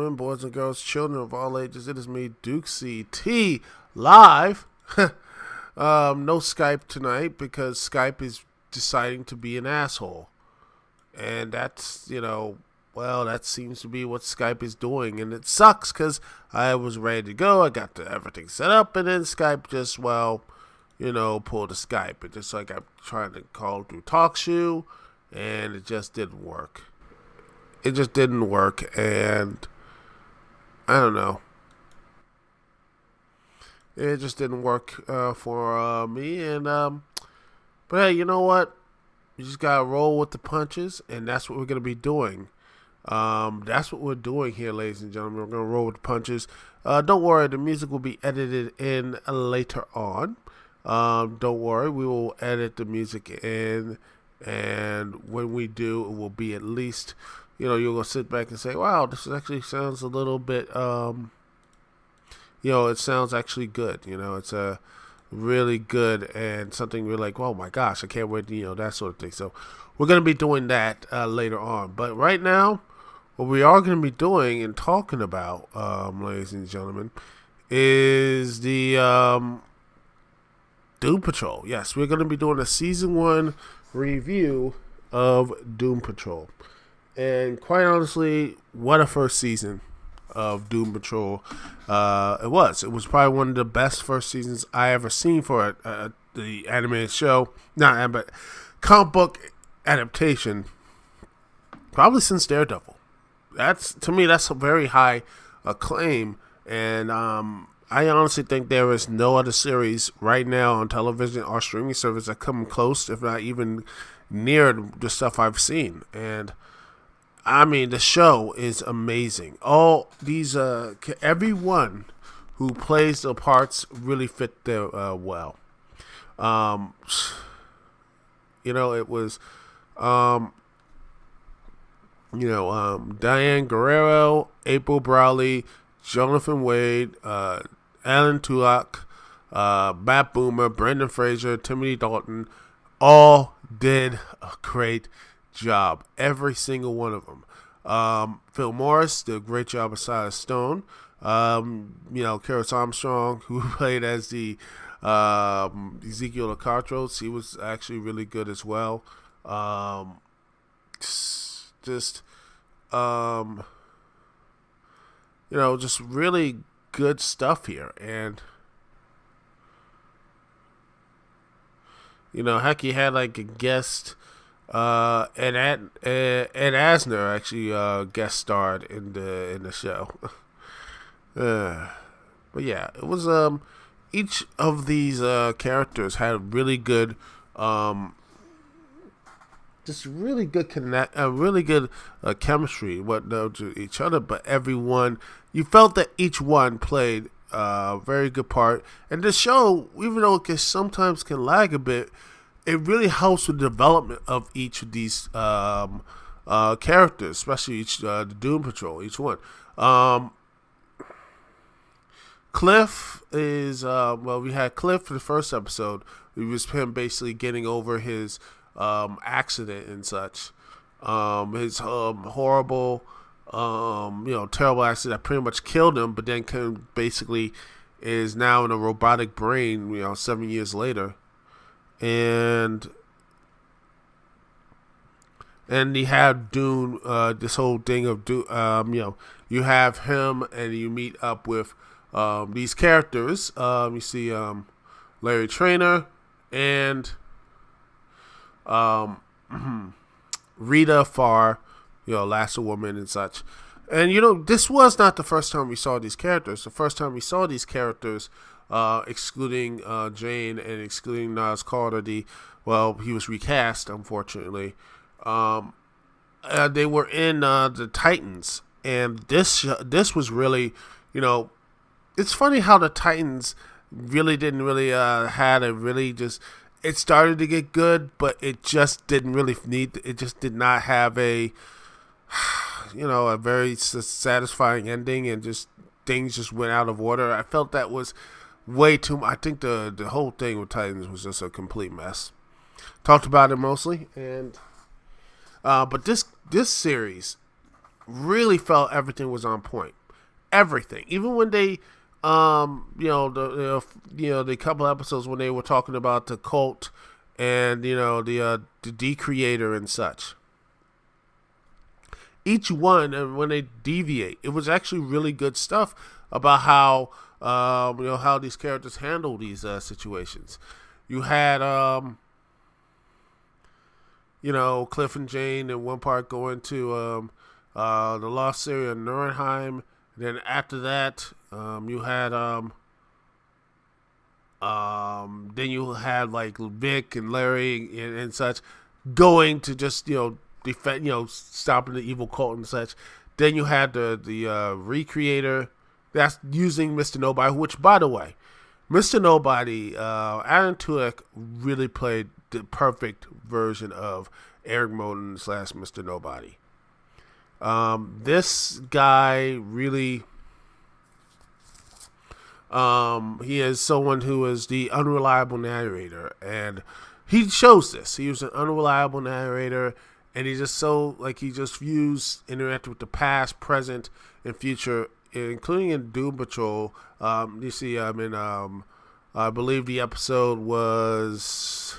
gentlemen, boys and girls, children of all ages, it is me, Dukect live. No Skype tonight because Skype is deciding to be an asshole. And that's, that seems to be what Skype is doing. And it sucks because I was ready to go. I got everything set up, and then Skype just, pulled a Skype. It just like I'm trying to call through TalkShoe, and it just didn't work. It just didn't work, and I don't know. It just didn't work for me, and but hey, you know what? You just gotta roll with the punches, and that's what we're gonna be doing. That's what we're doing here, ladies and gentlemen. We're gonna roll with the punches. Don't worry, the music will be edited in later on. Don't worry, we will edit the music in, and when we do, it will be at least. You're going to sit back and say, wow, this actually sounds a little bit, it sounds actually good. It's a really good and something we're like, oh my gosh, I can't wait, that sort of thing. So we're going to be doing that later on. But right now, what we are going to be doing and talking about, ladies and gentlemen, is the Doom Patrol. Yes, we're going to be doing a Season 1 review of Doom Patrol. And quite honestly, what a first season of Doom Patrol it was. It was probably one of the best first seasons I ever seen for the animated show. But comic book adaptation, probably since Daredevil. To me, that's a very high acclaim. And I honestly think there is no other series right now on television or streaming service that come close, if not even near the stuff I've seen. And I mean, the show is amazing. All these, everyone who plays the parts really fit there well. It was, Diane Guerrero, April Browley, Jonathan Wade, Alan Tudyk, Matt Boomer, Brendan Fraser, Timothy Dalton, all did a great job. Every single one of them. Phil Morris did a great job of Silas Stone. Karis Armstrong, who played as the Ezekiel Lacatros, he was actually really good as well. Just really good stuff here. And heck, he had like a guest. Ed Asner actually guest starred in the show. But yeah, it was each of these characters had really good chemistry to each other. But everyone, you felt that each one played a very good part. And the show, even though it sometimes can lag a bit, it really helps with the development of each of these characters, especially the Doom Patrol, each one. Cliff is, we had Cliff for the first episode. It was him basically getting over his accident and such. His horrible, terrible accident that pretty much killed him, but then basically is now in a robotic brain, 7 years later. And you have Dune, this whole thing of Dune, you have him and you meet up with these characters. You see Larry Trainer and Rita Farr, Last Woman and such. And, this was not the first time we saw these characters. The first time we saw these characters, excluding Jane and excluding Nas Carter, he was recast, unfortunately. They were in the Titans, and this was really, it's funny how the Titans really didn't really had a really just. It started to get good, but it just didn't really it just did not have a, a very satisfying ending, and just things just went out of order. I felt that was way too much. I think the whole thing with Titans was just a complete mess. Talked about it mostly, and but this series really felt everything was on point. Everything, even when they, the couple episodes when they were talking about the cult and the decreator and such. Each one, and when they deviate, it was actually really good stuff about how how these characters handle these situations. You had Cliff and Jane in one part going to the lost city of Nuremberg. Then after that, you had then you had like Vic and Larry and such going to just defend, stopping the evil cult and such. Then you had the recreator that's using Mr. Nobody, which, by the way, Mr. Nobody, Alan Tudyk really played the perfect version of Eric Moden / Mr. Nobody. This guy really, he is someone who is the unreliable narrator, and he shows this. He was an unreliable narrator, and he's just so, like, he just views, interacting with the past, present, and future, including in Doom Patrol. You see, I believe the episode was,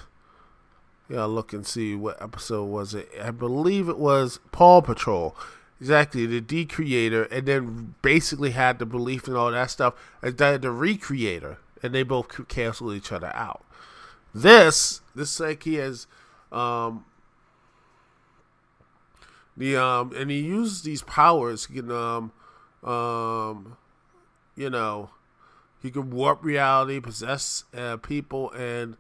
look and see what episode was it. I believe it was Paw Patrol. Exactly, the decreator, and then basically had the belief in all that stuff as the recreator, and they both cancel each other out. This like he has, and he uses these powers. He can, he can warp reality, possess people, and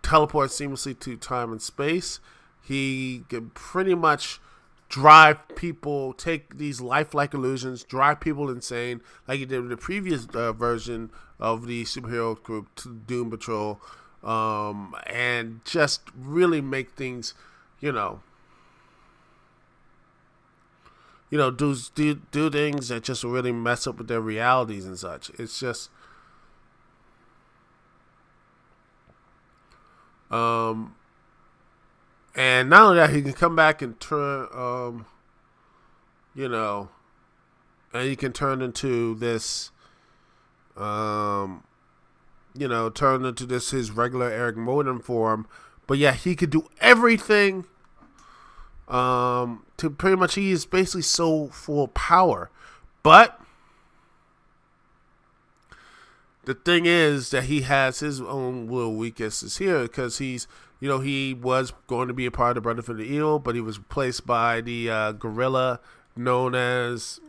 teleport seamlessly to time and space. He can pretty much drive people, take these lifelike illusions, drive people insane, like he did with the previous version of the superhero group, Doom Patrol, and just really make things, do things that just really mess up with their realities and such. It's just, and not only that, he can come back and turn, and he can turn into this, turn into this his regular Eric Moden form. But yeah, he could do everything. To pretty much, he is basically so full of power. But the thing is that he has his own little weaknesses here, because he's, he was going to be a part of the Brotherhood of Evil, but he was replaced by the gorilla known as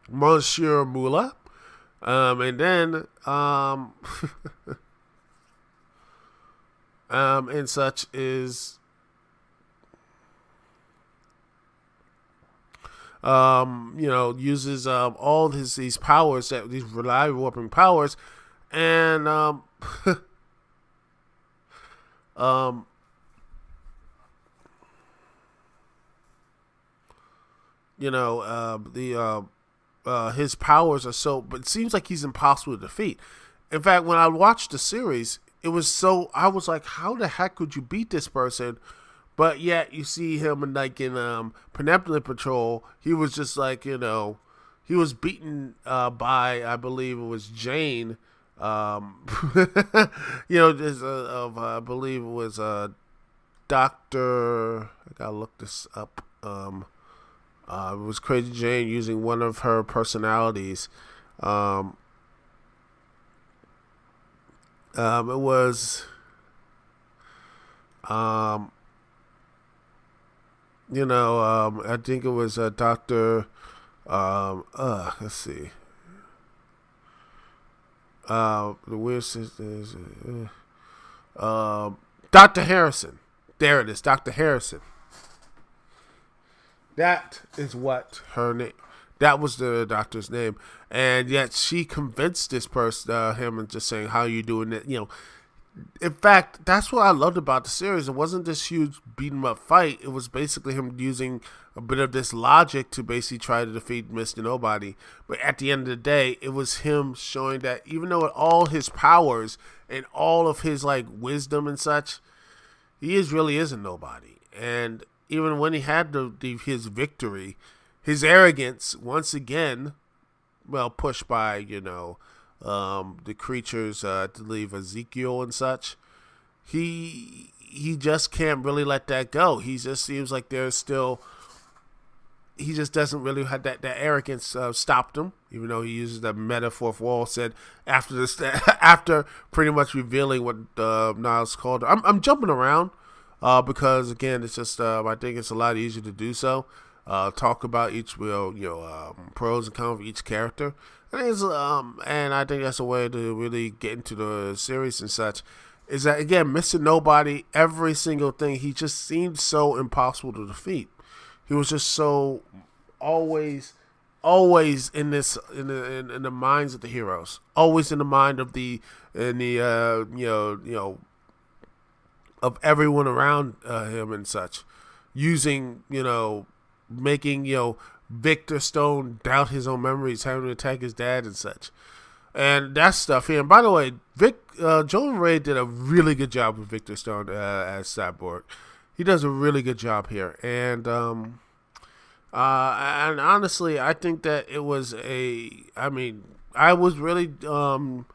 Monsieur Mula. And then, and such is, uses all these powers, these reliable warping powers, and his powers are so, but it seems like he's impossible to defeat. In fact, when I watched the series, I was like, how the heck could you beat this person? But yet you see him in Benevolent Patrol, he was just like, he was beaten by, I believe it was Jane. I believe it was Dr. I gotta look this up. It was Crazy Jane using one of her personalities. It was, I think it was Dr. Let's see. The weird sisters. Dr. Harrison. There it is, Dr. Harrison. That is what her name. That was the doctor's name, and yet she convinced this person, him, and just saying, "How you doing it?" In fact, that's what I loved about the series. It wasn't this huge beat 'em up fight. It was basically him using a bit of this logic to basically try to defeat Mr. Nobody. But at the end of the day, it was him showing that even though all his powers and all of his wisdom and such, he really is a nobody. And even when he had his victory, his arrogance once again, well, pushed by the creatures, I believe Ezekiel and such. He just can't really let that go. He just seems like there's still. He just doesn't really have that arrogance stopped him, even though he uses the metaphor for all said after this, after pretty much revealing what Niles called. I'm jumping around because again, it's just I think it's a lot easier to do so. Talk about each pros and cons of each character. And I think that's a way to really get into the series and such. Is that again, Mr. Nobody? Every single thing he just seemed so impossible to defeat. He was just so always in the minds of the heroes, always in the mind of of everyone around him and such, using making Victor Stone doubt his own memories, having to attack his dad and such, and that stuff here. And by the way, Joel Ray did a really good job with Victor Stone as Cyborg. He does a really good job here, and honestly, I think that it was I was really hesitant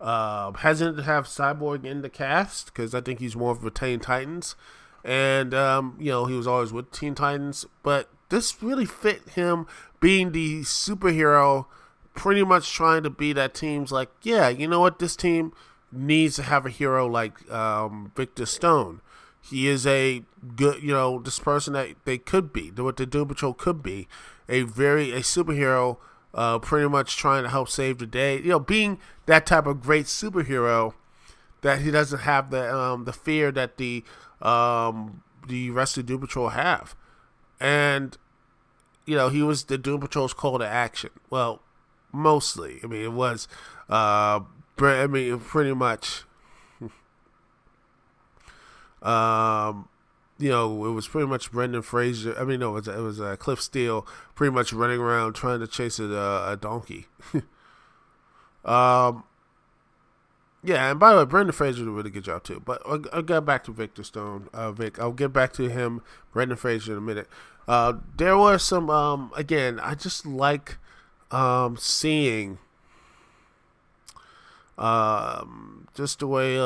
to have Cyborg in the cast because I think he's more of a Teen Titans, and he was always with Teen Titans, but this really fit him being the superhero, pretty much trying to be that team's like, yeah, you know what, this team needs to have a hero like Victor Stone. He is a good, this person that they could be, what the Doom Patrol could be, a superhero, pretty much trying to help save the day. Being that type of great superhero that he doesn't have the fear that the rest of the Doom Patrol have, and he was the Doom Patrol's call to action. Well, mostly, it was, pretty much. It was pretty much Brendan Fraser. It was Cliff Steele, pretty much running around trying to chase a donkey. Yeah, and by the way, Brendan Fraser did a really good job too. But I'll get back to Victor Stone. Vic, I'll get back to him, Brendan Fraser, in a minute. There were some. Again, I just like seeing just the way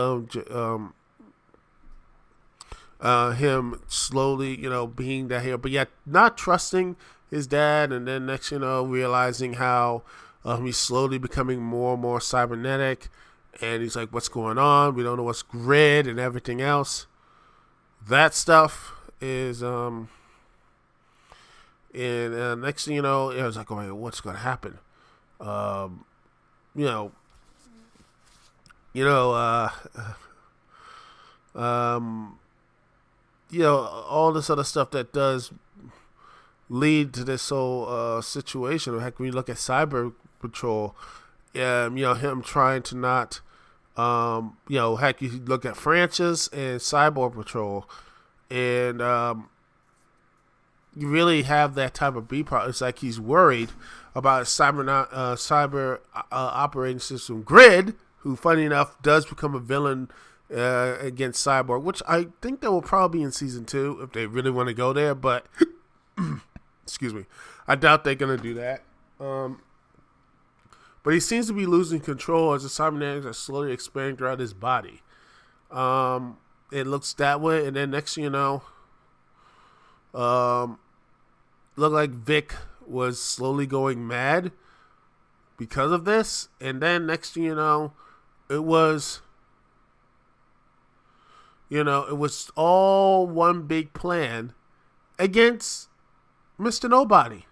him slowly, being that hero, but yet not trusting his dad, and then next, realizing how he's slowly becoming more and more cybernetic, and he's like, what's going on? We don't know what's grid and everything else. That stuff is, and next thing you know, it was like, oh, what's going to happen? All this other stuff that does lead to this whole situation. Heck, when you look at Cyber Patrol, him trying to not, heck, you look at Francis and Cyborg Patrol, and you really have that type of B part. It's like he's worried about cyber operating system Grid, who, funny enough, does become a villain against Cyborg, which I think that will probably be in season 2 if they really want to go there, but excuse me, I doubt they're going to do that. But he seems to be losing control as the cybernetics are slowly expanding throughout his body. It looks that way, and then next thing you know, looked like Vic was slowly going mad because of this, and then next thing you know, it was all one big plan against Mr. Nobody.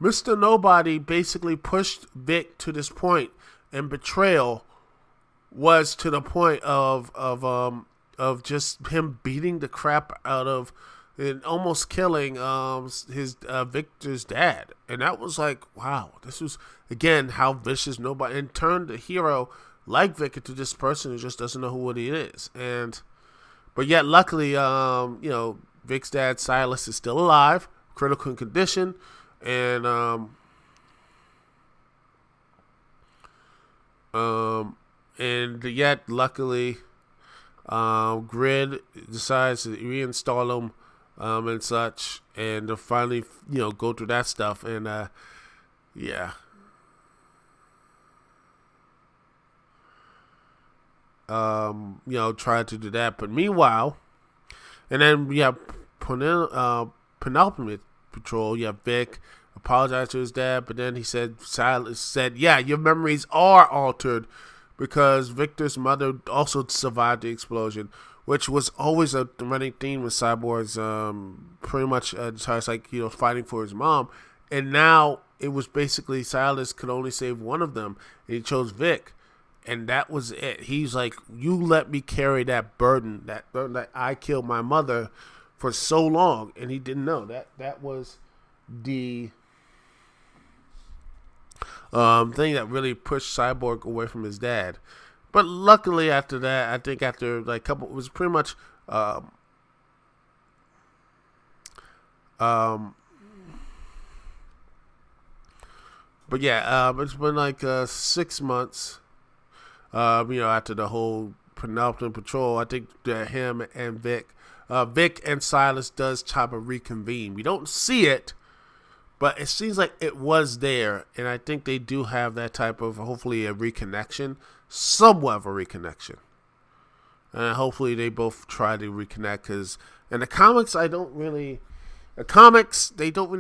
Mr. Nobody basically pushed Vic to this point, and betrayal was to the point of just him beating the crap out of and almost killing his Victor's dad. And that was like, wow, this was again how vicious Nobody, and turned the hero like Vic into this person who just doesn't know who he is. But yet, luckily, Vic's dad, Silas, is still alive, critical condition, and yet, luckily, Grid decides to reinstall him and such, and to finally go through that stuff, and yeah. Try to do that. But meanwhile, and then we have penultimate patrol. You have Vic apologize to his dad, but then he Silas said, "Yeah, your memories are altered because Victor's mother also survived the explosion," which was always a running theme with Cyborg's. Pretty much, it's like fighting for his mom, and now it was basically Silas could only save one of them, and he chose Vic. And that was it. He's like, you let me carry that burden that I killed my mother for so long, and he didn't know that was the thing that really pushed Cyborg away from his dad. But luckily, after that, I think after like a couple, it was pretty much but yeah, it's been like 6 months. After the whole penultimate patrol, I think that him and Vic and Silas does try to reconvene. We don't see it, but it seems like it was there, and I think they do have that type of, hopefully, a reconnection, somewhat of a reconnection. And hopefully they both try to reconnect, because in the comics, they don't really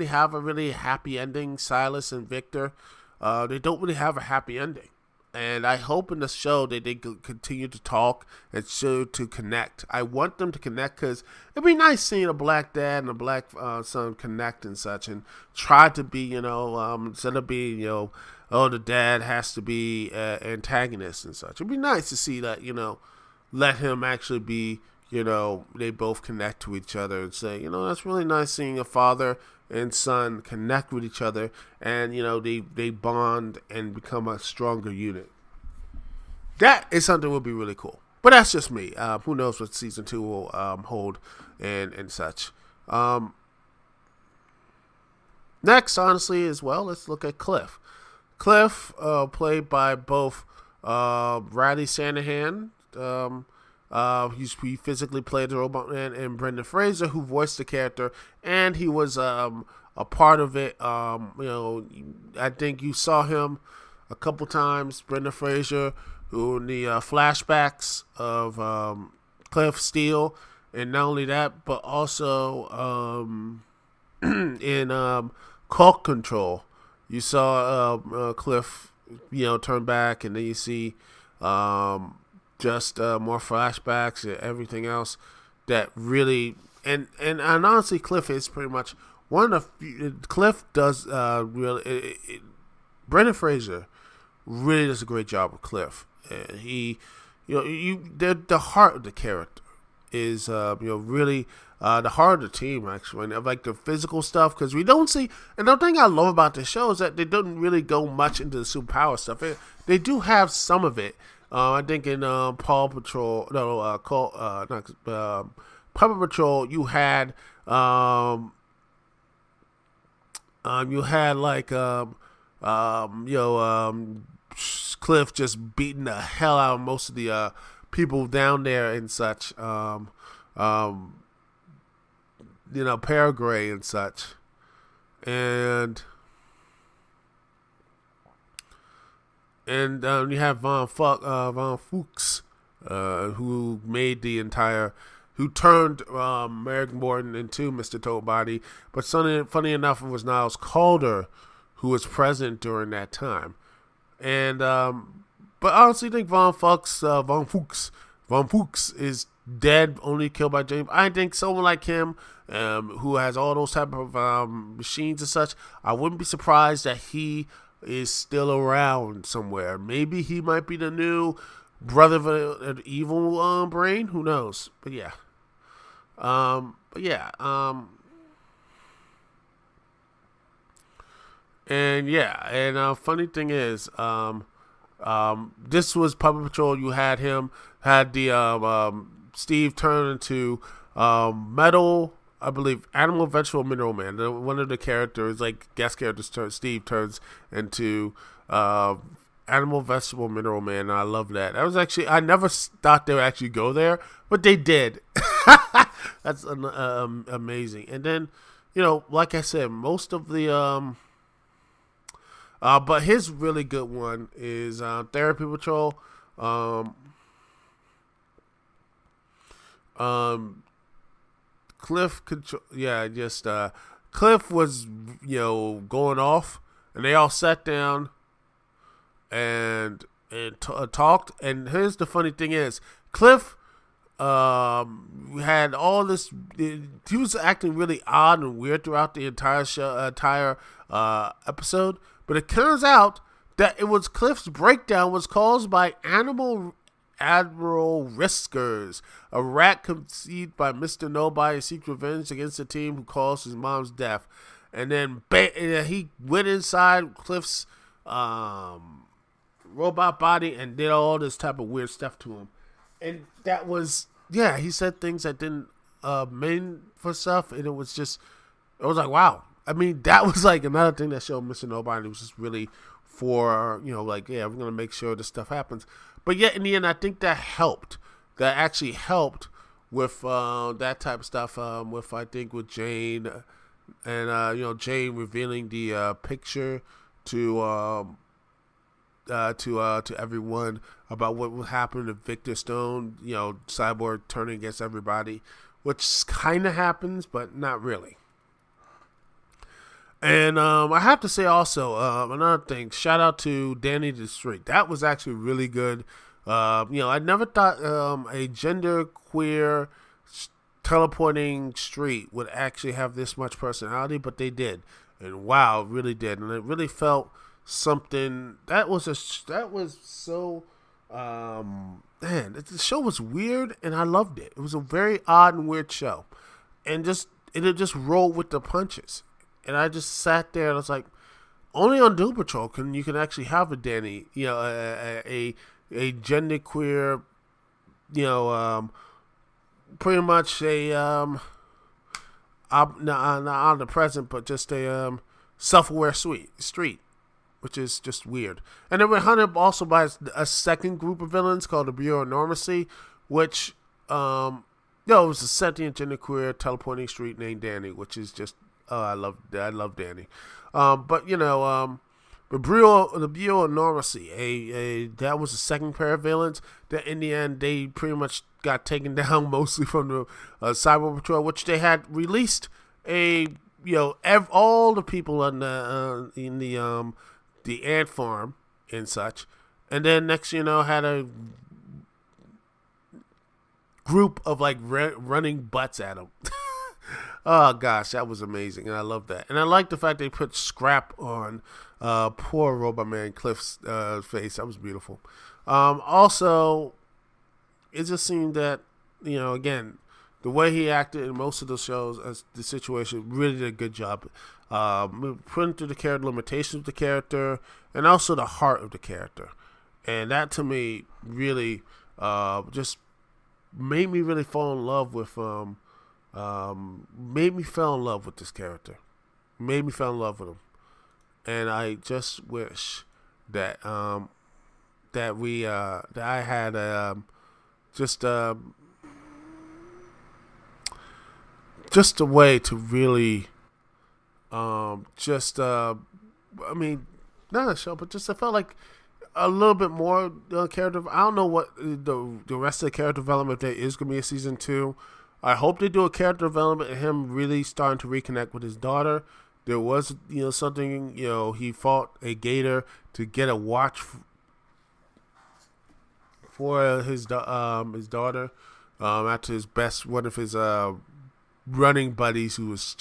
have a really happy ending, Silas and Victor. They don't really have a happy ending. And I hope in the show that they continue to talk and to connect. I want them to connect because it'd be nice seeing a black dad and a black son connect and such, and try to be, instead of being, the dad has to be antagonist and such. It'd be nice to see that, let him actually be, they both connect to each other and say, that's really nice seeing a father and son connect with each other, and they bond and become a stronger unit. That is something that would be really cool. But that's just me. Who knows what season 2 will hold and such. Next, honestly, as well, let's look at Cliff. Cliff, played by both Riley Shanahan. He physically played the Robot Man, and Brendan Fraser, who voiced the character, and he was a part of it. I think you saw him a couple times, Brendan Fraser, who in the flashbacks of Cliff Steele, and not only that, but also in Cult Control, you saw Cliff, turn back, and then you see just more flashbacks and everything else that really and honestly, Cliff is pretty much one of the few, Cliff does really Brendan Fraser really does a great job with Cliff. He the heart of the character is really the heart of the team, actually, and like the physical stuff, because we don't see. And the thing I love about the show is that they don't really go much into the superpower stuff. They do have some of it. I think in Paw Patrol, Puppet Patrol, you had Cliff just beating the hell out of most of the people down there and such. Paragray and such, and you have Von Fuchs, who made the entire, who turned Merrick Morton into Mr. Toadbody. But funny enough, it was Niles Calder who was present during that time. And but I honestly think Von Fuchs is dead, only killed by James. I think someone like him, who has all those type of machines and such, I wouldn't be surprised that he is still around somewhere. Maybe he might be the new brother of an evil brain. Who knows? But yeah. And funny thing is, this was Puppet Patrol. You had the Steve turn into Metal, I believe, Animal, Vegetable, Mineral Man. One of the characters, like guest characters, Steve turns into animal, vegetable, mineral man. And I love that. That was actually, I never thought they would actually go there, but they did. That's amazing. And then, like I said, most of the but his really good one is Therapy Patrol. Cliff control. Yeah, just Cliff was going off, and they all sat down and talked. And here's the funny thing is, Cliff had all this. He was acting really odd and weird throughout the entire show, entire episode. But it turns out that it was Cliff's breakdown was caused by Admiral Riskers, a rat conceived by Mr. Nobody, seeks revenge against the team who caused his mom's death. And then he went inside Cliff's robot body and did all this type of weird stuff to him. And that was, he said things that didn't mean for stuff, and it was like, wow. I mean, that was like another thing that showed Mr. Nobody. It was just really for, we're going to make sure this stuff happens. But yet, in the end, I think that helped. That actually helped with that type of stuff. With Jane, and Jane revealing the picture to everyone about what would happen if Victor Stone, Cyborg turning against everybody, which kind of happens, but not really. And I have to say also, another thing, shout out to Danny the Street. That was actually really good. I never thought a gender queer teleporting street would actually have this much personality, but they did. And wow, it really did. And it really felt something that was so the show was weird, and I loved it. It was a very odd and weird show. And it just rolled with the punches. And I just sat there and I was like, only on Doom Patrol can actually have a Danny, a genderqueer, pretty much a not omnipresent, but just a self-aware street, which is just weird. And then we're hunted also by a second group of villains called the Bureau of Normancy, which it was a sentient genderqueer teleporting street named Danny, which is just. I love Danny, but the Bureau of Normancy, that was the second pair of villains that in the end they pretty much got taken down mostly from the Cyber Patrol, which they had released all the people in the ant farm and such, and then next had a group of like running butts at them. Oh gosh, that was amazing, and I love that. And I like the fact they put scrap on poor Robot Man Cliff's face. That was beautiful. Also, it just seemed that again, the way he acted in most of the shows, as the situation, really did a good job putting through the character limitations of the character, and also the heart of the character. And that to me really just made me really fall in love with. Made me fall in love with this character. Made me fall in love with him. And I just wish that that I had just a way to really I mean, not a show, but just I felt like a little bit more character. I don't know what the rest of the character development there is going to be in season 2. I hope they do a character development of him really starting to reconnect with his daughter. There was, something, he fought a gator to get a watch for his daughter after one of his running buddies who was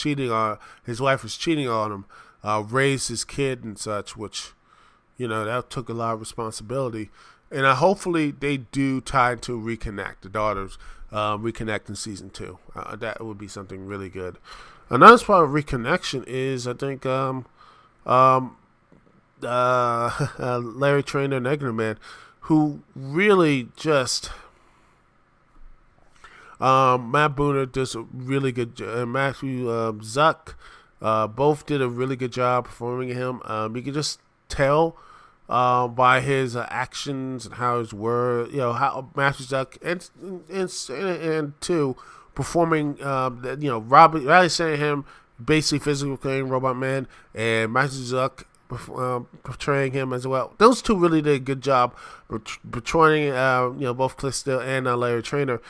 his wife was cheating on him, raised his kid and such, which, that took a lot of responsibility. And hopefully they do try to reconnect the daughters. Reconnect in season 2. That would be something really good. Another part of reconnection is, I think, Larry Trainer, Negative Man, who really just Matt Booner does a really good job. Matthew Zuck both did a really good job performing him. You can just tell by his actions and how his word, how Master Duck and two performing, Riley Shanahan basically physically playing Robot Man and Master Zuck portraying him as well. Those two really did a good job portraying, both Cliff Steele and Larry Trainer.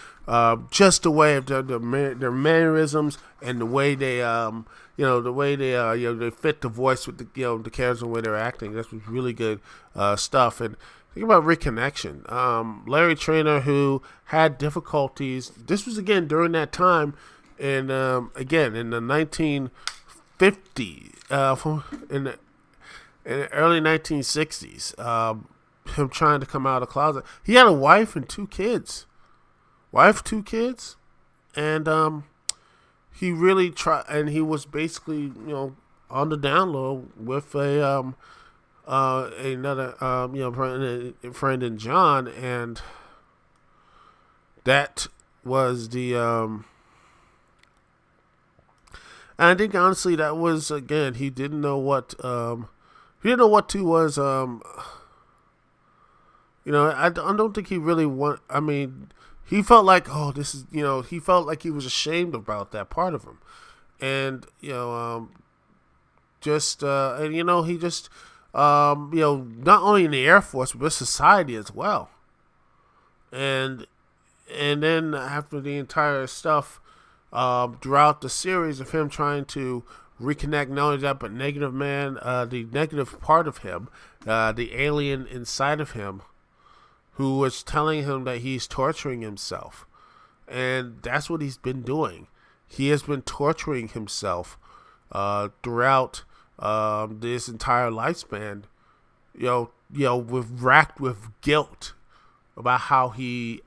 Just the way of their mannerisms and the way they, they fit the voice with the characters and the way they're acting. That was really good stuff. And think about reconnection. Larry Trainer, who had difficulties. This was again during that time, and again in the 1950s, in the early 1960s, him trying to come out of the closet. He had a wife and two kids. And he really tried, and he was basically, on the down low with another, friend in John, and that was the, and I think honestly that was, again, he didn't know what to was, I don't think he really he felt like, this is, he felt like he was ashamed about that part of him. And, he just, not only in the Air Force, but society as well. And then after the entire stuff, throughout the series of him trying to reconnect, not only that, but Negative Man, the negative part of him, the alien inside of him, who was telling him that he's torturing himself. And that's what he's been doing. He has been torturing himself throughout this entire lifespan, racked with guilt about how he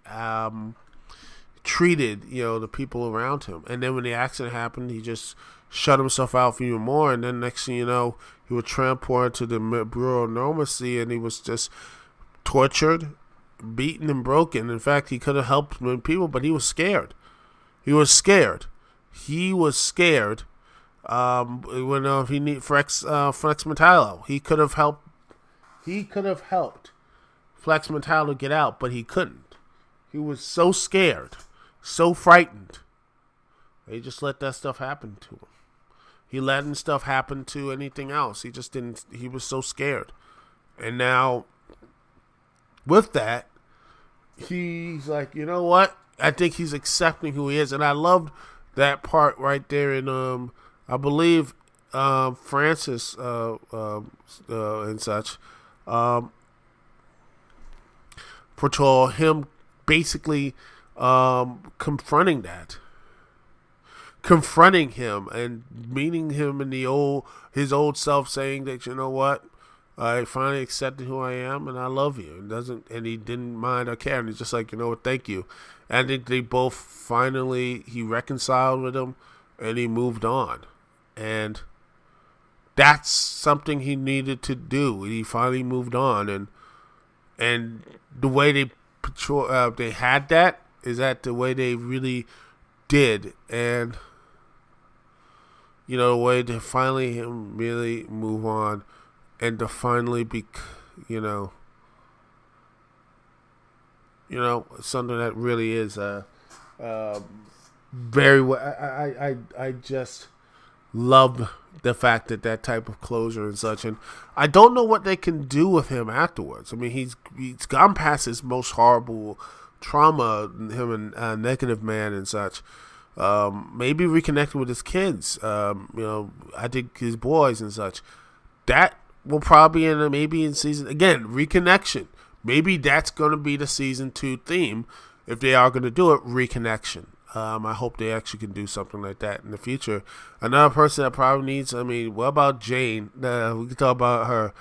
treated, the people around him. And then when the accident happened, he just shut himself out for even more. And then next thing you know, he was transported to the Bureau of Normalcy, and he was just tortured, beaten, and broken. In fact, he could have helped people, but he was scared. When if he need Flex Metallo, he could have helped Flex Metallo get out, but he couldn't. He was so scared, so frightened. They just let that stuff happen to him. He let stuff happen to anything else. He just didn't. He was so scared, and now with that, he's like, you know what? I think he's accepting who he is, and I loved that part right there in I believe Francis and such portrayal him basically confronting him and meeting him in his old self, saying that, you know what, I finally accepted who I am, and I love you. And he didn't mind or care. And he's just like, you know what, thank you. And I think they both he reconciled with him, and he moved on. And that's something he needed to do. He finally moved on, and the way they had that is that the way they really did, and the way to finally him really move on. And to finally be, something that really is very. I just love the fact that type of closure and such, and I don't know what they can do with him afterwards. I mean, he's gone past his most horrible trauma, him and Negative Man and such. Maybe reconnecting with his kids. I think his boys and such. That will probably maybe in season, again, reconnection. Maybe that's going to be the season 2 theme if they are going to do it, reconnection. I hope they actually can do something like that in the future. Another person that probably needs, what about Jane? We can talk about her.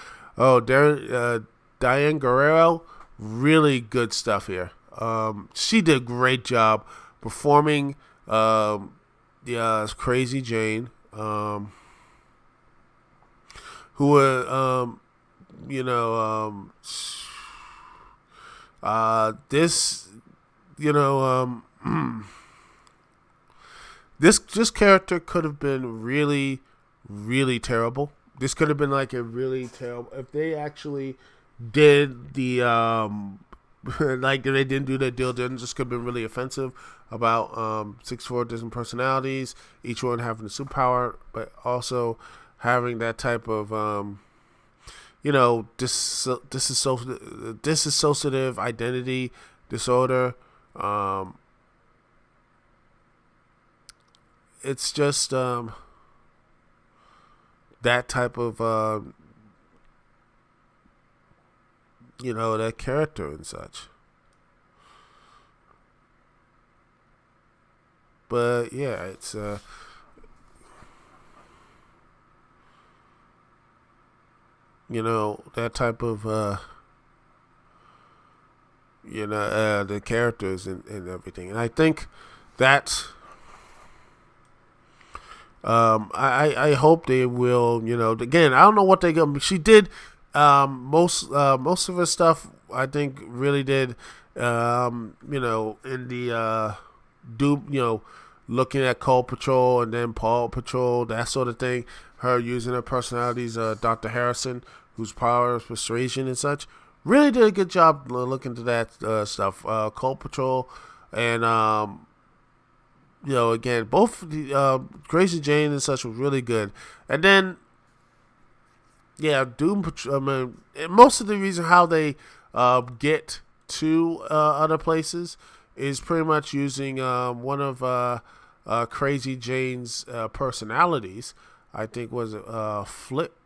Diane Guerrero, really good stuff here. She did a great job performing Crazy Jane. This character could have been really, really terrible. This could have been like a really terrible, if they actually did the like they didn't do their deal. Didn't just could have been really offensive about 64 different personalities, each one having a superpower, but also having that type of dissociative identity disorder. Um, it's just that type of that character and such. But yeah, it's that type of the characters and everything, and I think that I hope they will. Again, I don't know what they go. She did most of her stuff. I think really did. In the Doom, looking at Cold Patrol and then Paw Patrol, that sort of thing. Her using her personalities, Dr. Harrison, whose power of persuasion and such, really did a good job looking into that stuff. Cold Patrol and again, both Grace and Jane and such was really good. And then, yeah, Doom Patrol. I mean, most of the reason how they get to other places is pretty much using one of Crazy Jane's personalities. I think was it Flip?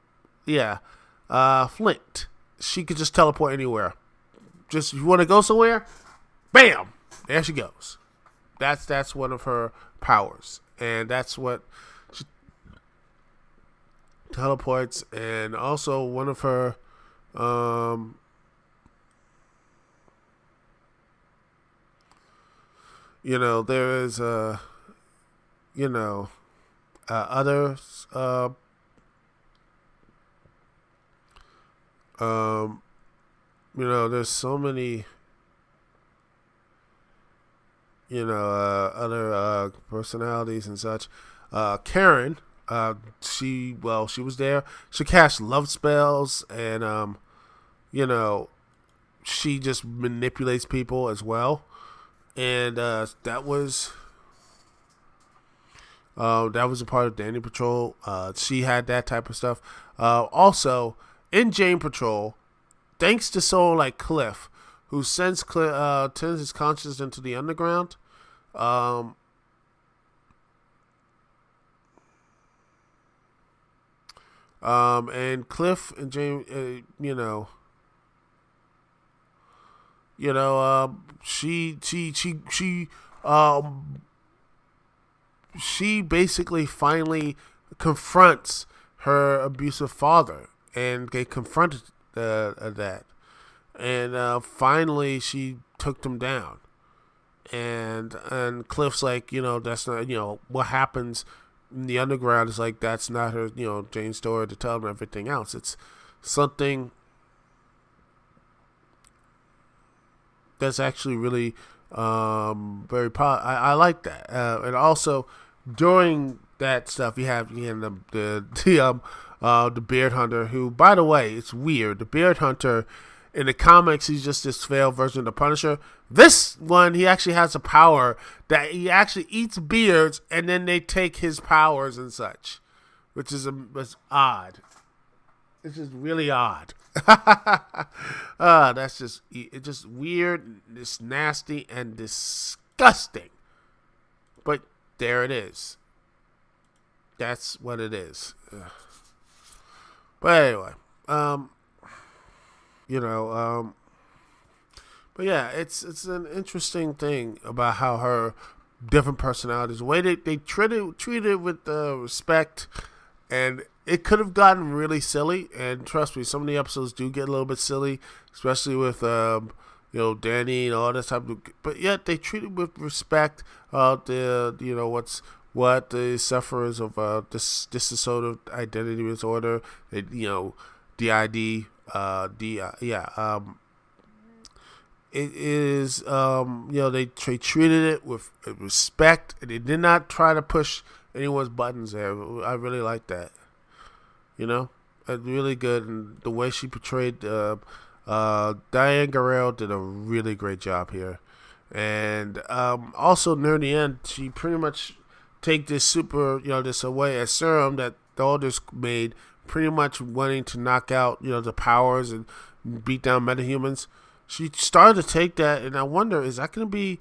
Yeah, Flint. She could just teleport anywhere. Just you want to go somewhere, bam, there she goes. That's one of her powers, and that's what she teleports. And also one of her, there is others. There's so many. Other personalities and such. Karen, she was there. She cast love spells, and she just manipulates people as well. And that was a part of Danny Patrol. She had that type of stuff. Also, in Jane Patrol, thanks to someone like Cliff, who turns his consciousness into the underground. And Cliff and Jane, she basically finally confronts her abusive father, and they confronted that. And finally, she took them down. And Cliff's like, that's not, what happens in the underground is like, that's not her, Jane's story to tell them everything else. It's something that's actually really very I like that. And also, during that stuff, you have the Beard Hunter, who, by the way, it's weird. The Beard Hunter, in the comics, he's just this failed version of the Punisher. This one, he actually has a power that he actually eats beards, and then they take his powers and such, which is odd. It's just really odd. That's just weird. It's nasty and disgusting. But there it is. That's what it is. Ugh. But anyway, but yeah, it's an interesting thing about how her different personalities, the way they treated with respect, and it could have gotten really silly. And trust me, some of the episodes do get a little bit silly, especially with Danny and all this type of. But yet they treated with respect. What the sufferers of this dissociative identity disorder, DID, it is, they treated it with respect, and they did not try to push anyone's buttons there. I really like that. It's really good, and the way she portrayed Diane Guerrero did a really great job here. And also near the end, she pretty much take this this away as serum that the Alders made, pretty much wanting to knock out, the powers and beat down metahumans. She started to take that, and I wonder, is that going to be,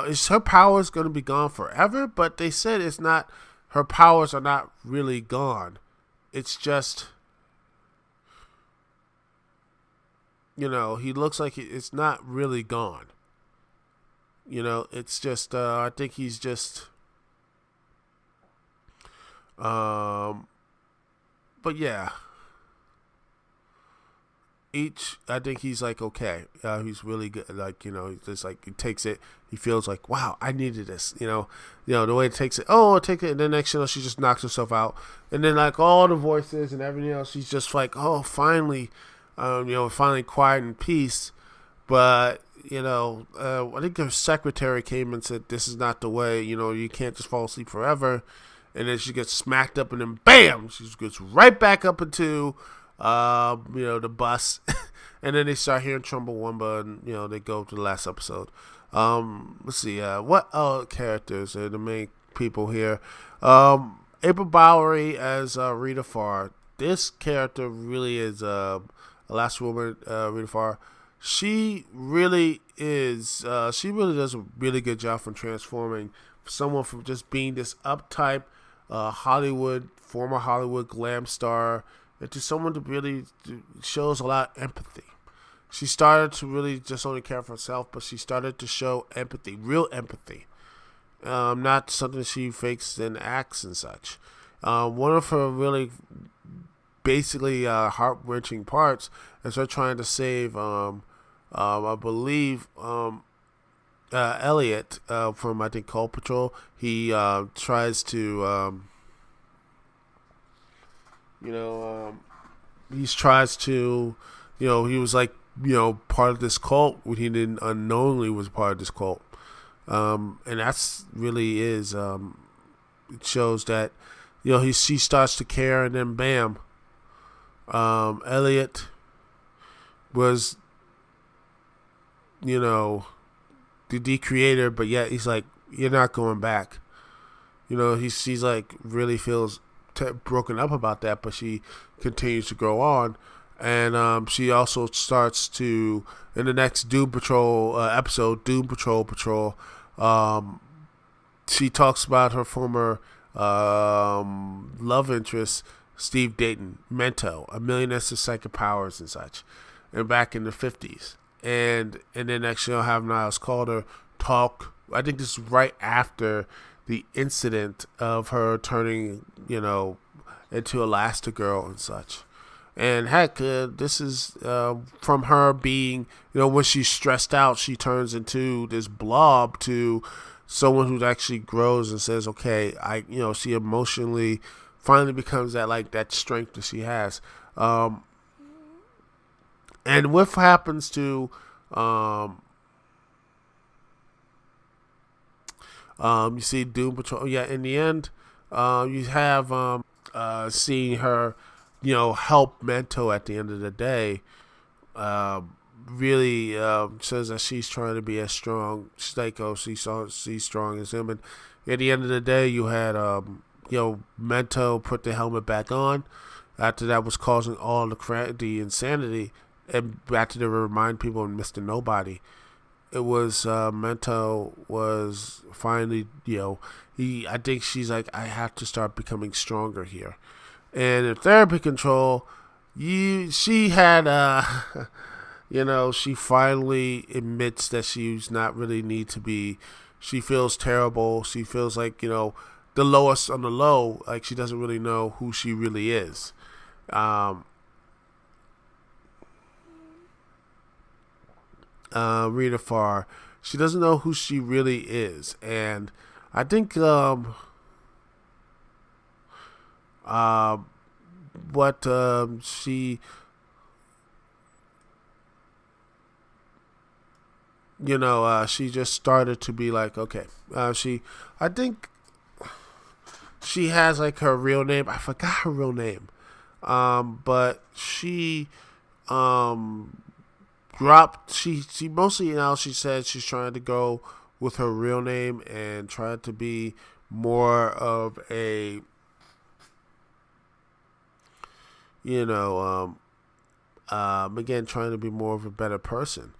is her powers going to be gone forever? But they said it's not, her powers are not really gone. It's just, he looks like it's not really gone. It's just, I think he's just, but yeah, I think he's like, okay, he's really good. Like, he's just like, he takes it, he feels like, wow, I needed this, the way it takes it, take it. And then next, she just knocks herself out. And then like all the voices and everything else, she's just like, oh, finally, finally quiet and peace. But, I think the secretary came and said, this is not the way, you can't just fall asleep forever. And then she gets smacked up, and then bam, she gets right back up into, the bus. And then they start hearing Chumbawamba, and, they go to the last episode. Let's see, what other characters are the main people here? April Bowery as Rita Farr. This character really is the last woman, Rita Farr. She really is. She really does a really good job from transforming someone from just being this uptight former Hollywood glam star into someone that really shows a lot of empathy. She started to really just only care for herself, but she started to show empathy, real empathy. Not something she fakes and acts and such. One of her really basically heart-wrenching parts is her trying to save, I believe, Elliot from, I think, Coal Patrol. He tries to, he tries to, he was like, part of this cult when he didn't unknowingly was part of this cult. And that's really is, it shows that, she starts to care, and then bam, Elliot was, the creator, but yet he's like, you're not going back. She's like, really feels broken up about that, but she continues to grow on. And she also starts to, in the next Doom Patrol episode, Doom Patrol, she talks about her former love interest, Steve Dayton, Mento, a millionaire with psychic powers and such, and back in the 50s. And then actually I'll have Niles Calder talk. I think this is right after the incident of her turning, into Elastigirl and such. And heck, this is from her being, when she's stressed out, she turns into this blob to someone who actually grows and says, okay, she emotionally finally becomes that strength that she has. And what happens to, you see Doom Patrol. Yeah, in the end, you have seeing her, help Mento at the end of the day. Really says that she's trying to be as strong. She's like, she's strong as him. And at the end of the day, you had, Mento put the helmet back on. After that was causing all the insanity. And after they remind people of Mr. Nobody, it was Mento was finally, I think she's like, I have to start becoming stronger here. And in Therapy Control, she had, she finally admits that she's not really need to be. She feels terrible. She feels like, the lowest on the low. Like she doesn't really know who she really is. Rita Farr, she doesn't know who she really is, and I think what she, she just started to be like, okay, I think she has like her real name. I forgot her real name, but she dropped. She mostly now she said she's trying to go with her real name and trying to be more of a, you know, again, trying to be more of a better person.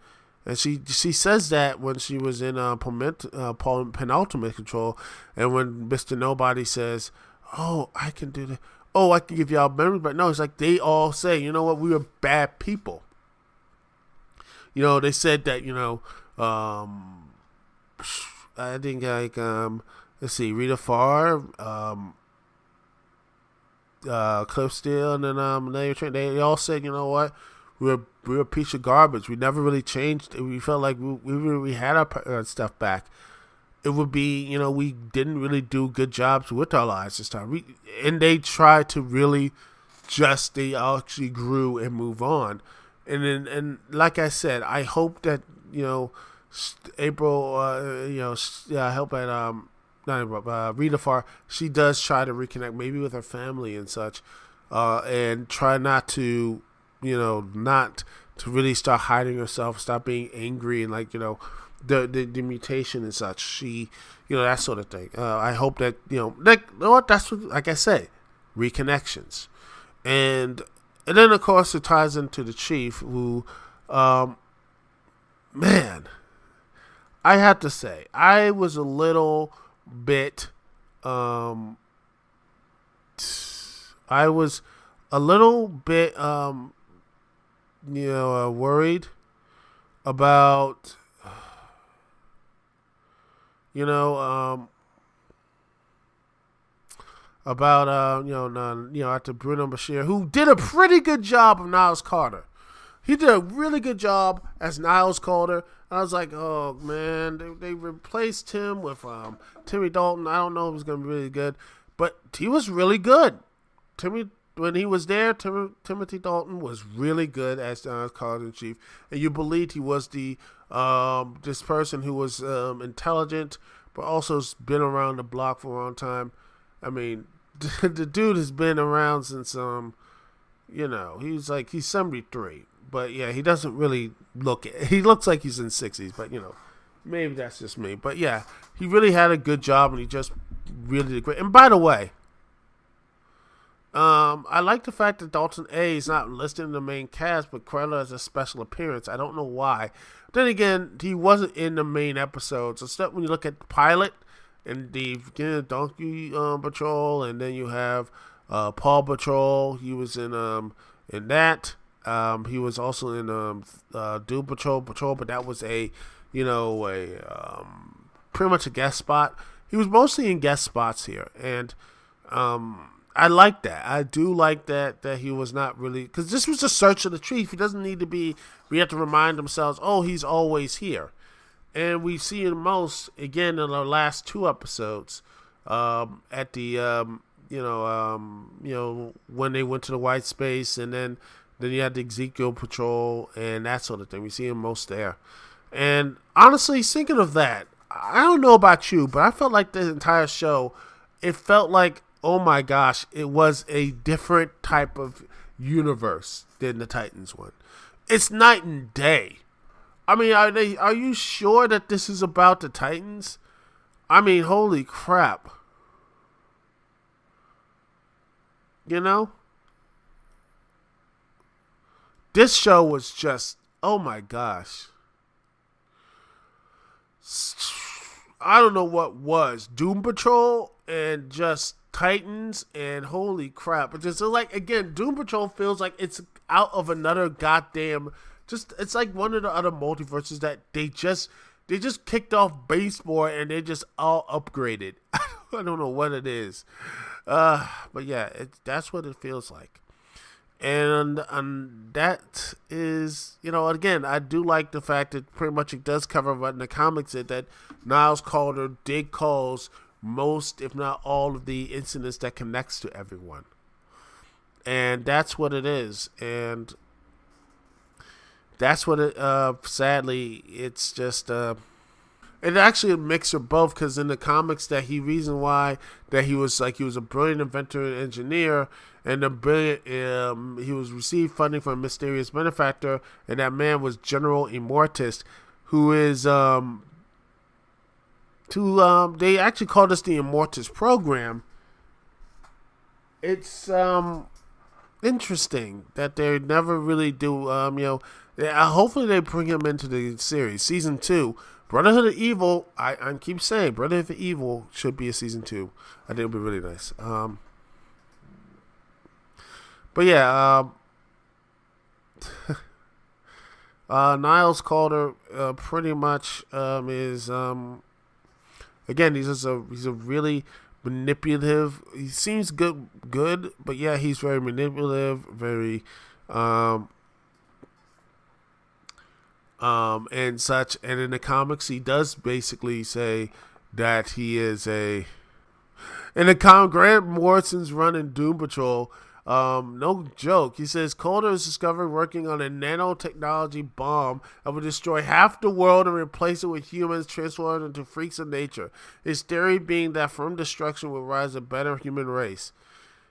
And she says that when she was in penultimate control, and when Mr. Nobody says, "Oh, I can do that. Oh, I can give y'all memories," but no, it's like they all say, "You know what? We were bad people." You know, they said that. I think like let's see, Rita Farr, Cliff Steele, and then they all said, "You know what? We're a piece of garbage. We never really changed. We felt like we had our stuff back. It would be, we didn't really do good jobs with our lives this time." And they tried to really they actually grew and move on. And like I said, I hope that, April, I hope that, not April, Rita Farr, she does try to reconnect maybe with her family and such, and try not to, not to really start hiding herself, stop being angry, and like, the mutation and such. She, that sort of thing. I hope that, that's what, like I say, reconnections. And then, of course, it ties into the chief, who, man, I have to say, I was a little bit, worried about, after Bruno Bashir, who did a pretty good job of Niles Carter. He did a really good job as Niles Carter. I was like, oh man, they replaced him with Timmy Dalton. I don't know if it was going to be really good, but he was really good. When he was there, Timothy Dalton was really good as Niles Carter in chief, and you believed he was the this person who was intelligent, but also has been around the block for a long time. I mean, the dude has been around since he's 73. But yeah, he doesn't really he looks like he's in 60s, but maybe that's just me. But yeah, he really had a good job, and he just really did great. And by the way, I like the fact that Dalton A is not listed in the main cast, but credited as a special appearance. I don't know why. Then again, he wasn't in the main episodes. Except when you look at the pilot and the beginning of Donkey Patrol, and then you have Paw Patrol. He was in that. He was also in Doom Patrol, but that was a pretty much a guest spot. He was mostly in guest spots here, and I like that. I do like that he was not really, because this was a search of the chief. He doesn't need to be. We have to remind ourselves, oh, he's always here, and we see him most again in the last two episodes. At the when they went to the white space, and then you had the Ezekiel Patrol and that sort of thing. We see him most there. And honestly, thinking of that, I don't know about you, but I felt like the entire show, it felt like, oh my gosh, it was a different type of universe than the Titans one. It's night and day. I mean, are you sure that this is about the Titans? I mean, holy crap. This show was just, oh my gosh. I don't know what was. Doom Patrol and just Titans, and holy crap. It's just like, again, Doom Patrol feels like it's out of another goddamn, it's like one of the other multiverses that they just kicked off baseball and they just all upgraded. I don't know what it is. But yeah, that's what it feels like. And that is, again, I do like the fact that pretty much it does cover what in the comics is, that Niles Carter did cause most, if not all, of the incidents that connects to everyone. And that's what it is. And that's what it, sadly, it's just, It's actually a mix of both, because in the comics that reason why that he was a brilliant inventor and engineer, and the brilliant he was received funding from a mysterious benefactor, and that man was General Immortus, who is they actually called this the Immortus program. It's interesting that they never really do hopefully they bring him into the series. Season 2, Brotherhood of Evil, I keep saying Brotherhood of Evil should be a season 2. I think it would be really nice. But yeah, Niles Calder pretty much is again, he's a really manipulative. He seems good, but yeah, he's very manipulative, very and such. And in the comics, he does basically say that he is in the comic. Grant Morrison's running Doom Patrol. No joke. He says Calder is discovered working on a nanotechnology bomb that will destroy half the world and replace it with humans transformed into freaks of nature. His theory being that from destruction will rise a better human race.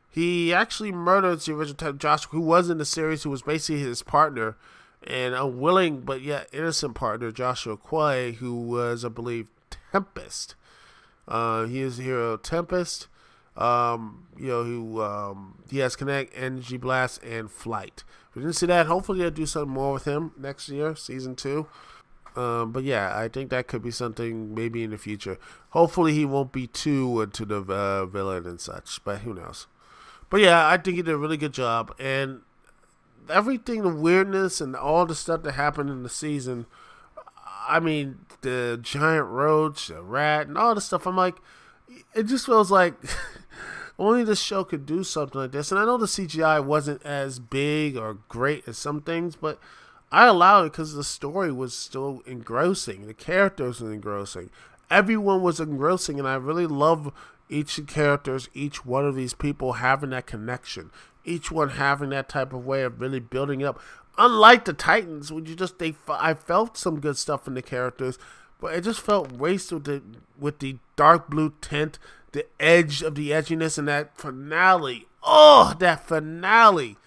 He actually murdered the original type Joshua, who was in the series, who was basically his partner, and unwilling but yet innocent partner, Joshua Quay, who was, I believe, Tempest. He is the hero Tempest. He has Kinetic, Energy Blast, and Flight. We didn't see that. Hopefully they'll do something more with him next year, season 2. But yeah, I think that could be something maybe in the future. Hopefully he won't be too into the villain and such, but who knows. But yeah, I think he did a really good job, and everything, the weirdness and all the stuff that happened in the season, I mean, the giant roach, the rat, and all the stuff, I'm like, it just feels like only this show could do something like this. And I know the CGI wasn't as big or great as some things, but I allow it because the story was still engrossing. The characters were engrossing. Everyone was engrossing, and I really love each of the characters, each one of these people having that connection, each one having that type of way of really building up. Unlike the Titans, when I felt some good stuff in the characters, but it just felt wasted with the dark blue tint, the edge of the edginess, and that finale. Oh, that finale.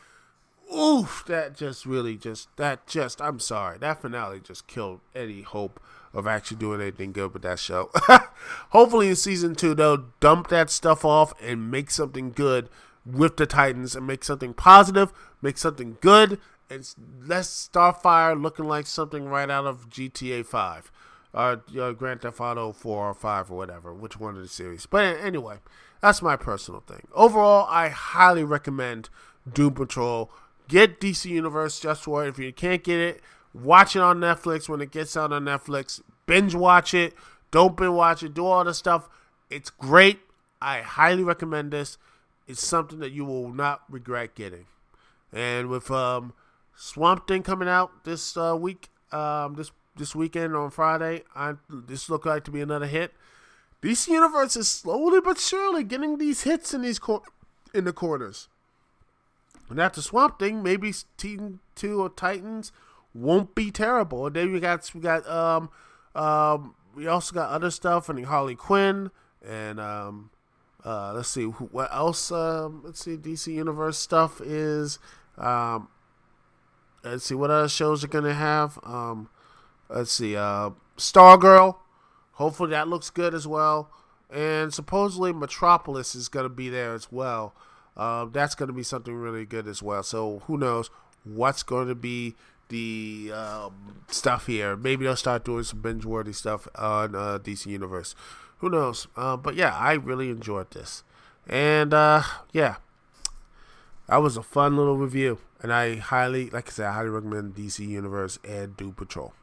Oof, I'm sorry. That finale just killed any hope of actually doing anything good with that show. Hopefully in season 2, they'll dump that stuff off and make something good with the Titans, and make something positive, make something good, and less Starfire looking like something right out of GTA 5. Grand Theft Auto 4 or 5 or whatever, which one of the series. But anyway, that's my personal thing. Overall, I highly recommend Doom Patrol. Get DC Universe just for it. If you can't get it, watch it on Netflix when it gets out on Netflix. Binge watch it. Don't binge watch it. Do all the stuff. It's great. I highly recommend this. It's something that you will not regret getting. And with Swamp Thing coming out this week, this weekend on Friday, this looked like to be another hit. DC Universe is slowly but surely getting these hits in in the corners. And after Swamp Thing, maybe Team 2 or Titans won't be terrible. And then we also got other stuff, and Harley Quinn, and let's see what else. Let's see, DC Universe stuff is. Let's see what other shows are gonna have. Let's see, Stargirl. Hopefully that looks good as well. And supposedly Metropolis is going to be there as well. That's going to be something really good as well. So who knows what's going to be the stuff here. Maybe they'll start doing some binge-worthy stuff on DC Universe. Who knows? But yeah, I really enjoyed this. And yeah, that was a fun little review. And I highly recommend DC Universe and Doom Patrol.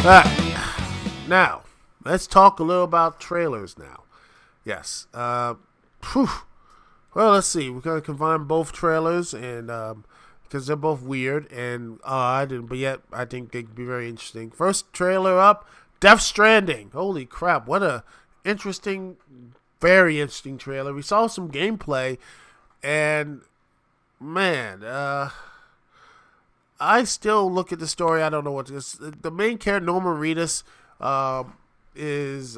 Now, let's talk a little about trailers now. Yes. Well, let's see. We're going to combine both trailers and because they're both weird and odd, but yet I think they could be very interesting. First trailer up, Death Stranding. Holy crap. What a very interesting trailer. We saw some gameplay and, man, I still look at the story. I don't know what to do. The main character, Norman Reedus, is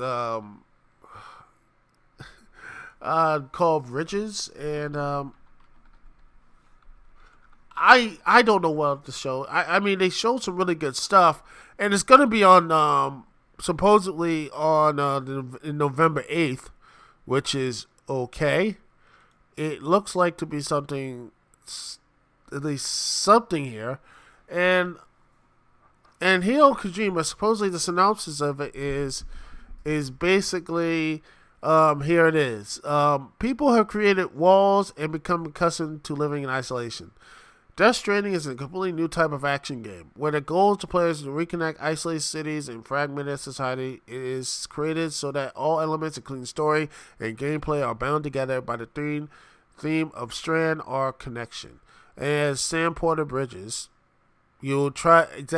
called Bridges, and I don't know what to show. I mean, they showed some really good stuff, and it's going to be on supposedly on in November 8th, which is okay. It looks like to be something, at least something here, and Hideo Kojima, supposedly the synopsis of it is basically here it is. People have created walls and become accustomed to living in isolation. Death Stranding is a completely new type of action game, where the goal is to players to reconnect isolated cities and fragmented society. It is created so that all elements, including story and gameplay, are bound together by the theme of strand or connection. As Sam Porter Bridges, you'll attempt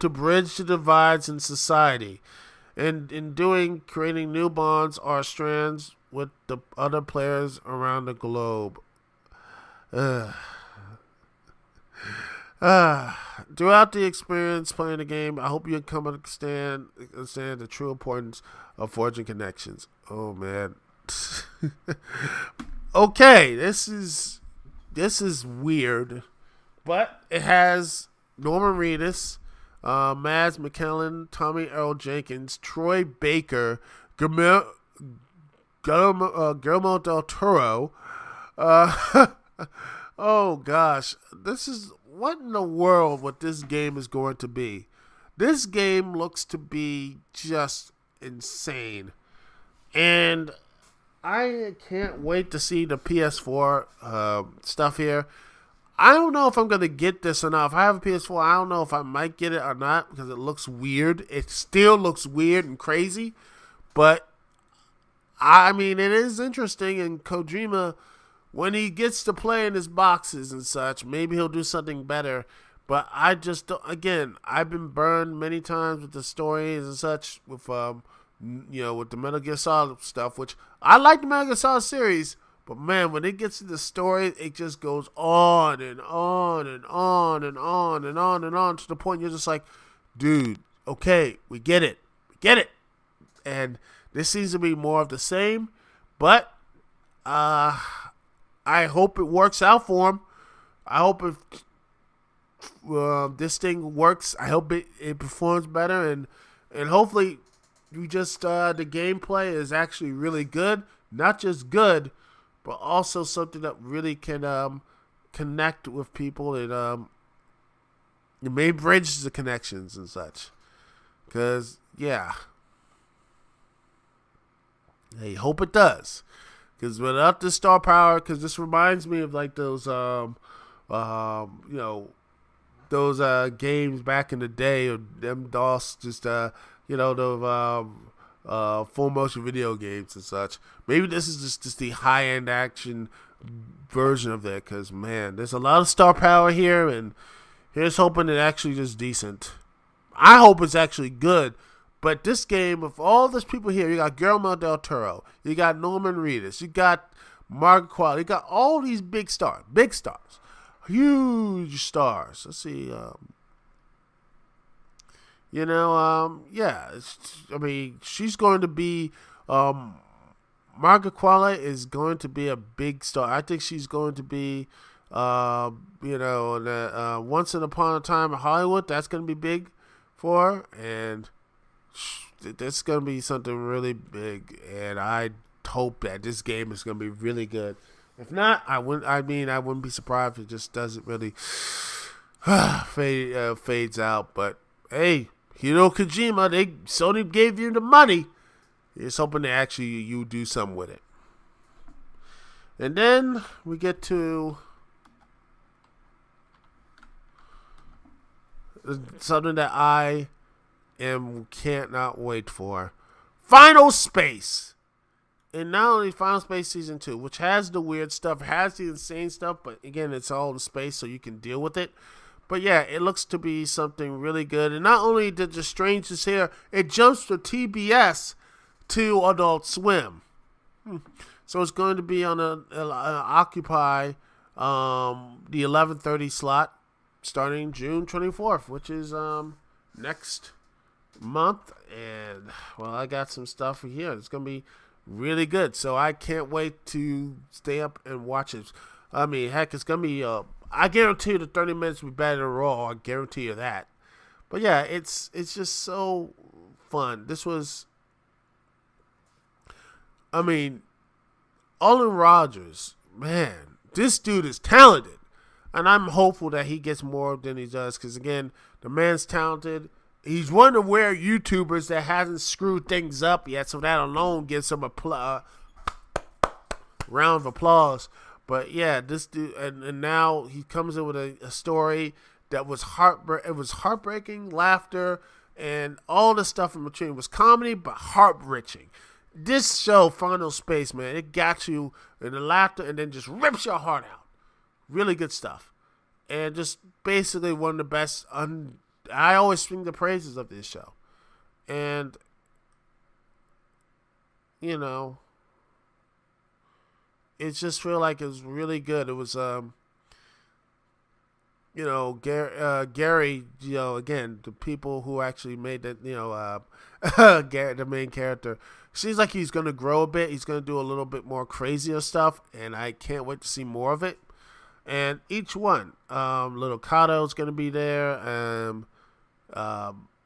to bridge the divides in society, and in doing, creating new bonds or strands with the other players around the globe. Throughout the experience playing the game, I hope you come to understand the true importance of forging connections. Oh man. Okay, this is weird, but it has Norman Reedus, Mads Mikkelsen, Tommy Earl Jenkins, Troy Baker, Guillermo del Toro. Oh gosh, this is what in the world what this game is going to be. This game looks to be just insane, and I can't wait to see the PS4 stuff here. I don't know if I'm going to get this or not. If I have a PS4, I don't know if I might get it or not because it looks weird. It still looks weird and crazy, but I mean, it is interesting. And Kojima, when he gets to play in his boxes and such, maybe he'll do something better. But I just don't, again, I've been burned many times with the stories and such with with the Metal Gear Solid stuff, which I like the Metal Gear Solid series, but man, when it gets to the story, it just goes on and on and on and on and on and on to the point you're just like, dude, okay, we get it. And this seems to be more of the same, but I hope it works out for him. I hope this thing works. I hope it performs better, and hopefully the gameplay is actually really good. Not just good, but also something that really can connect with people and it may bridge the connections and such. Because, yeah. I hope it does. Because without this star power, because this reminds me of like those, those games back in the day, or them DOS, just, the full motion video games and such. Maybe this is just the high end action version of that, because man, there's a lot of star power here, and here's hoping it actually just decent. I hope it's actually good. But this game, with all these people here, you got Guillermo del Toro, you got Norman Reedus, you got Margaret Qualley, you got all these big stars, huge stars. Let's see, she's going to be, Margaret Qualley is going to be a big star. I think she's going to be, Once Upon a Time in Hollywood, that's going to be big for her, and this is going to be something really big, and I hope that this game is going to be really good. If not, I wouldn't be surprised if it just doesn't really fades out. But hey, Hideo Kojima, Sony gave you the money. It's hoping that actually you do something with it. And then we get to something that I can't not wait for. Final Space. And not only Final Space Season 2, which has the weird stuff, has the insane stuff, but again, it's all in space, so you can deal with it. But yeah, it looks to be something really good. And not only did the Strangeness here, it jumps from TBS to Adult Swim. So it's going to be on Occupy the 11:30 slot starting June 24th, which is next month. And, well, I got some stuff here. It's going to be really good. So I can't wait to stay up and watch it. I mean, heck, it's going to be, I guarantee you the 30 minutes will be better than Raw. I guarantee you that. But yeah, it's just so fun. This was, I mean, Olin Rogers, man, this dude is talented. And I'm hopeful that he gets more than he does. Because, again, the man's talented. He's one of the rare YouTubers that hasn't screwed things up yet. So that alone gives him a round of applause. But, yeah, this dude, and now he comes in with a story that was heartbreaking, laughter, and all the stuff in between. It was comedy, but heart-wrenching. This show, Final Space, man, it got you in the laughter and then just rips your heart out. Really good stuff. And just basically one of the best. I always sing the praises of this show. And, you know, it just feel like it was really good. It was, you know, Gary, you know, again, the people who actually made that, you know, Gary, the main character, seems like he's going to grow a bit. He's going to do a little bit more crazier stuff, and I can't wait to see more of it. And each one, Little Kato's going to be there,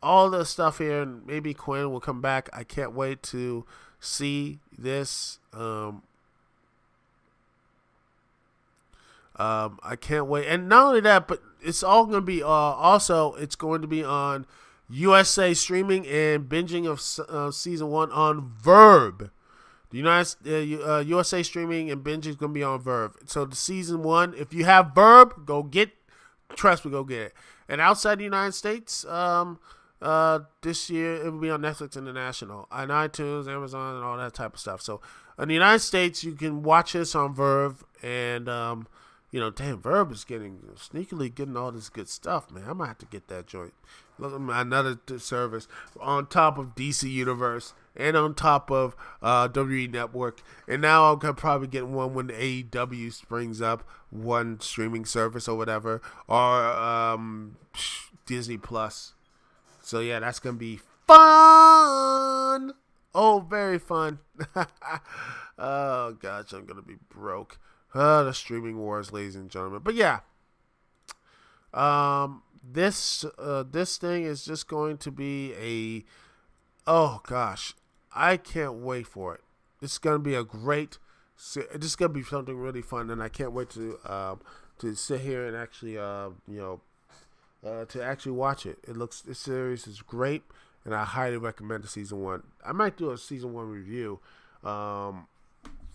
all the stuff here, and maybe Quinn will come back. I can't wait to see this. I can't wait. And not only that, but it's all going to be, also, it's going to be on USA streaming and binging of season 1 on Verb. The USA streaming and binging is going to be on Verb. So the season 1, if you have Verb, go get it. And outside the United States, this year it will be on Netflix International, on iTunes, Amazon, and all that type of stuff. So in the United States, you can watch this on Verb, and you know, damn, Verb is sneakily getting all this good stuff, man. I might have to get that joint. Look at another service on top of DC Universe and on top of WWE Network. And now I'll probably get one when the AEW springs up, one streaming service or whatever, or Disney Plus. So yeah, that's gonna be fun. Oh, very fun. Oh gosh, I'm gonna be broke. The streaming wars, ladies and gentlemen. But yeah, this thing is just going to be oh gosh, I can't wait for it. This is gonna be this is gonna be something really fun, and I can't wait to sit here and actually to actually watch it. This series is great, and I highly recommend the season 1. I might do a season 1 review.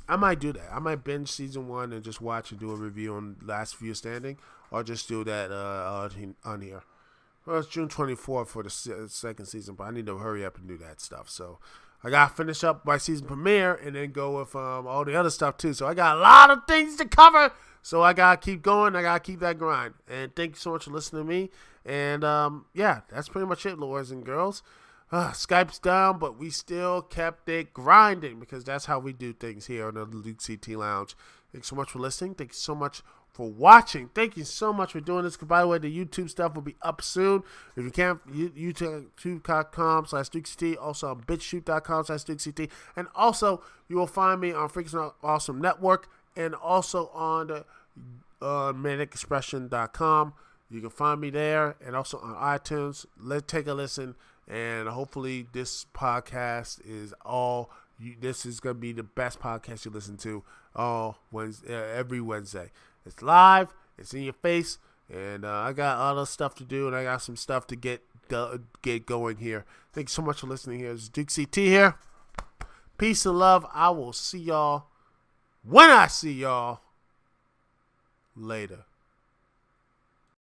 I might do that. I might binge season 1 and just watch and do a review on Last Few Standing, or just do that on here. Well, it's June 24th for the second season, but I need to hurry up and do that stuff. So I got to finish up my season premiere and then go with all the other stuff too. So I got a lot of things to cover. So I got to keep going. I got to keep that grind. And thank you so much for listening to me. And yeah, that's pretty much it, boys and girls. Skype's down, but we still kept it grinding because that's how we do things here on the Dukect Lounge. Thanks so much for listening. Thank you so much for watching. Thank you so much for doing this. By the way, the YouTube stuff will be up soon. If you can't, youtube.com/Dukect, also on BitChute.com/Dukect, and also you will find me on Freaking Awesome Network and also on the ManicExpression.com. You can find me there and also on iTunes. Let's take a listen. And hopefully this podcast is this is going to be the best podcast you listen to every Wednesday. It's live. It's in your face. And I got other stuff to do. And I got some stuff to get going here. Thanks so much for listening here. It's Dukect here. Peace and love. I will see y'all when I see y'all later.